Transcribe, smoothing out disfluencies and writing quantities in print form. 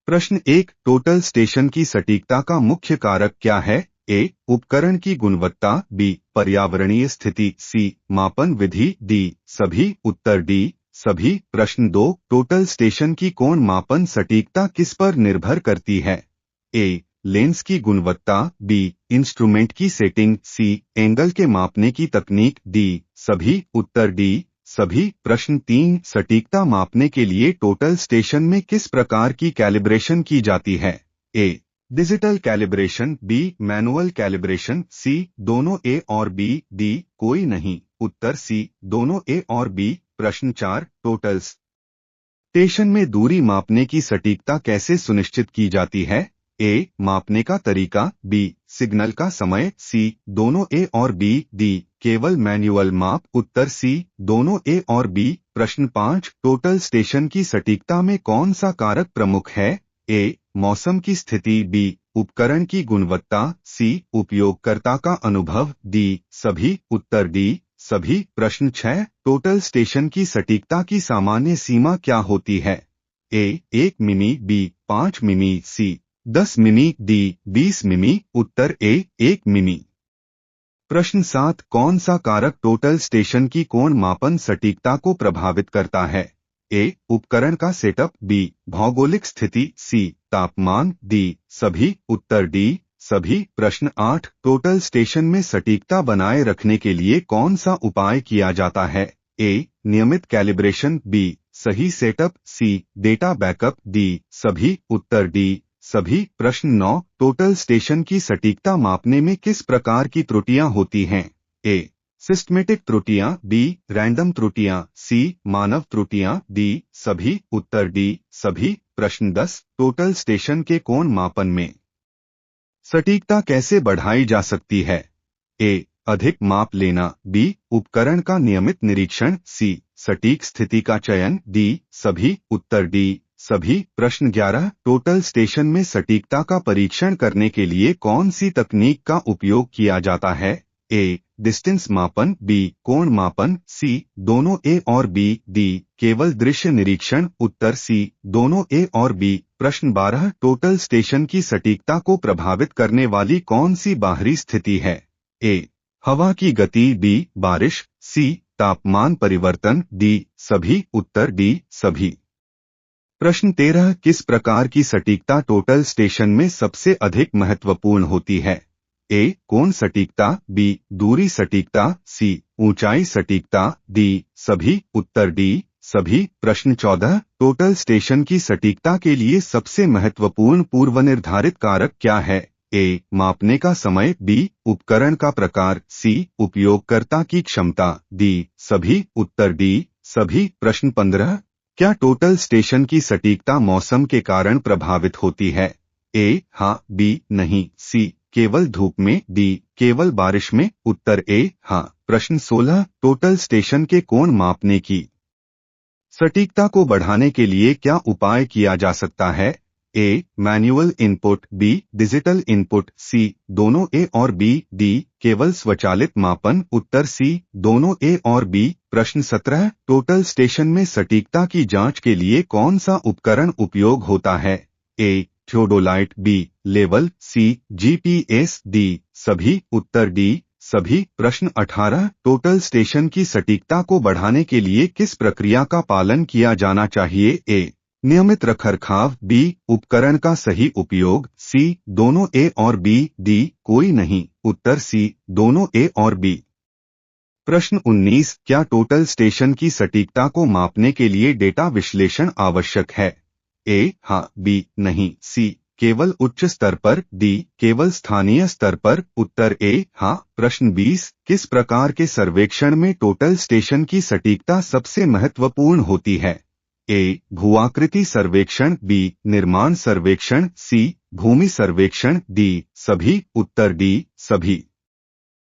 प्रश्न 1, total station की सटीकता का मुख्य कारक क्या है? ए. उपकरण की गुणवत्ता, बी. पर्यावरणीय स्थिति, सी. मापन विधि, डी. सभी। उत्तर डी. सभी। प्रश्न 2, टोटल स्टेशन की कोण मापन सटीकता किस पर निर्भर करती है? ए. लेंस की गुणवत्ता, बी. इंस्ट्रूमेंट की सेटिंग, सी. एंगल के मापने की तकनीक, डी. सभी। उत्तर डी. सभी। प्रश्न 3, सटीकता मापने के लिए टोटल स्टेशन में किस प्रकार की कैलिब्रेशन की जाती है? A. Digital calibration, B. Manual calibration, C. दोनों ए और बी, डी. कोई नहीं। उत्तर सी. दोनों ए और बी। प्रश्न 4, टोटल स्टेशन में दूरी मापने की सटीकता कैसे सुनिश्चित की जाती है? ए. मापने का तरीका, बी. सिग्नल का समय, सी. दोनों ए और बी, डी. केवल मैन्युअल माप। उत्तर सी. दोनों ए और बी। प्रश्न 5, टोटल स्टेशन की सटीकता में कौन सा कारक प्रमुख है? ए. मौसम की स्थिति, बी. उपकरण की गुणवत्ता, सी. उपयोगकर्ता का अनुभव, डी. सभी। उत्तर डी. सभी। प्रश्न 6, टोटल स्टेशन की सटीकता की सामान्य सीमा क्या होती है? ए. 1 मिमी, बी. 5 मिमी, सी. 10 मिमी, डी. 20 मिमी। उत्तर ए. 1 मिमी। प्रश्न 7, कौन सा कारक टोटल स्टेशन की कोण मापन सटीकता को प्रभावित करता है? ए. उपकरण का सेटअप, बी. भौगोलिक स्थिति, सी. तापमान, डी. सभी। उत्तर डी. सभी। प्रश्न 8, टोटल स्टेशन में सटीकता बनाए रखने के लिए कौन सा उपाय किया जाता है? ए. नियमित कैलिब्रेशन, बी. सही setup, C. Data backup, D. सभी। उत्तर डी. सभी। प्रश्न 9, टोटल स्टेशन की सटीकता मापने में किस प्रकार की त्रुटियां होती हैं? ए. सिस्टमेटिक त्रुटियां, बी. रैंडम त्रुटियां, सी. मानव त्रुटियां, डी. सभी। उत्तर डी. सभी। प्रश्न 10, टोटल स्टेशन के कोण मापन में सटीकता कैसे बढ़ाई जा सकती है? ए. अधिक माप लेना, बी. उपकरण का नियमित निरीक्षण, सी. सटीक स्थिति का चयन, डी. सभी। उत्तर डी. सभी। प्रश्न 11, टोटल स्टेशन में सटीकता का परीक्षण करने के लिए कौन सी तकनीक का उपयोग किया जाता है? ए. डिस्टेंस मापन, बी. कोण मापन, सी. दोनों ए और बी, डी. केवल दृश्य निरीक्षण। उत्तर सी. दोनों ए और बी। प्रश्न 12, टोटल स्टेशन की सटीकता को प्रभावित करने वाली कौन सी बाहरी स्थिति है? ए. हवा की गति, बी. बारिश, सी. तापमान परिवर्तन, डी. सभी। उत्तर डी. सभी। प्रश्न 13, किस प्रकार की सटीकता टोटल स्टेशन में सबसे अधिक महत्वपूर्ण होती है? ए. कोण सटीकता, बी. दूरी सटीकता, सी. ऊंचाई सटीकता, डी. सभी। उत्तर डी. सभी। प्रश्न 14, टोटल स्टेशन की सटीकता के लिए सबसे महत्वपूर्ण पूर्वनिर्धारित कारक क्या है? ए. मापने का समय, बी. उपकरण का प्रकार, सी. उपयोगकर्ता की क्षमता, डी. सभी। उत्तर डी. सभी। प्रश्न 15, क्या टोटल स्टेशन की सटीकता मौसम के कारण प्रभावित होती है? ए. हाँ, बी. नहीं, सी. केवल धूप में, डी. केवल बारिश में। उत्तर ए. हाँ। प्रश्न 16, टोटल स्टेशन के कोण मापने की सटीकता को बढ़ाने के लिए क्या उपाय किया जा सकता है? A. Manual input, B. Digital input, C. दोनों ए और बी, डी. केवल स्वचालित मापन। उत्तर सी. दोनों ए और बी। प्रश्न 17, टोटल स्टेशन में सटीकता की जांच के लिए कौन सा उपकरण उपयोग होता है? A. Theodolite, B. Level, C. GPS, D. सभी। उत्तर डी. सभी। प्रश्न 18, टोटल स्टेशन की सटीकता को बढ़ाने के लिए किस प्रक्रिया का पालन किया जाना चाहिए? ए. नियमित रखरखाव, बी. उपकरण का सही उपयोग, सी. दोनों ए और बी, डी. कोई नहीं। उत्तर सी. दोनों ए और बी। प्रश्न 19, क्या टोटल स्टेशन की सटीकता को मापने के लिए डेटा विश्लेषण आवश्यक है? ए. हाँ, बी. नहीं, सी. केवल उच्च स्तर पर, डी. केवल स्थानीय स्तर पर। उत्तर ए. हाँ। प्रश्न 20, किस प्रकार के सर्वेक्षण में टोटल स्टेशन की सटीकता सबसे महत्वपूर्ण होती है? ए. भूआकृति सर्वेक्षण, बी. निर्माण सर्वेक्षण, सी. भूमि सर्वेक्षण, डी. सभी। उत्तर डी. सभी।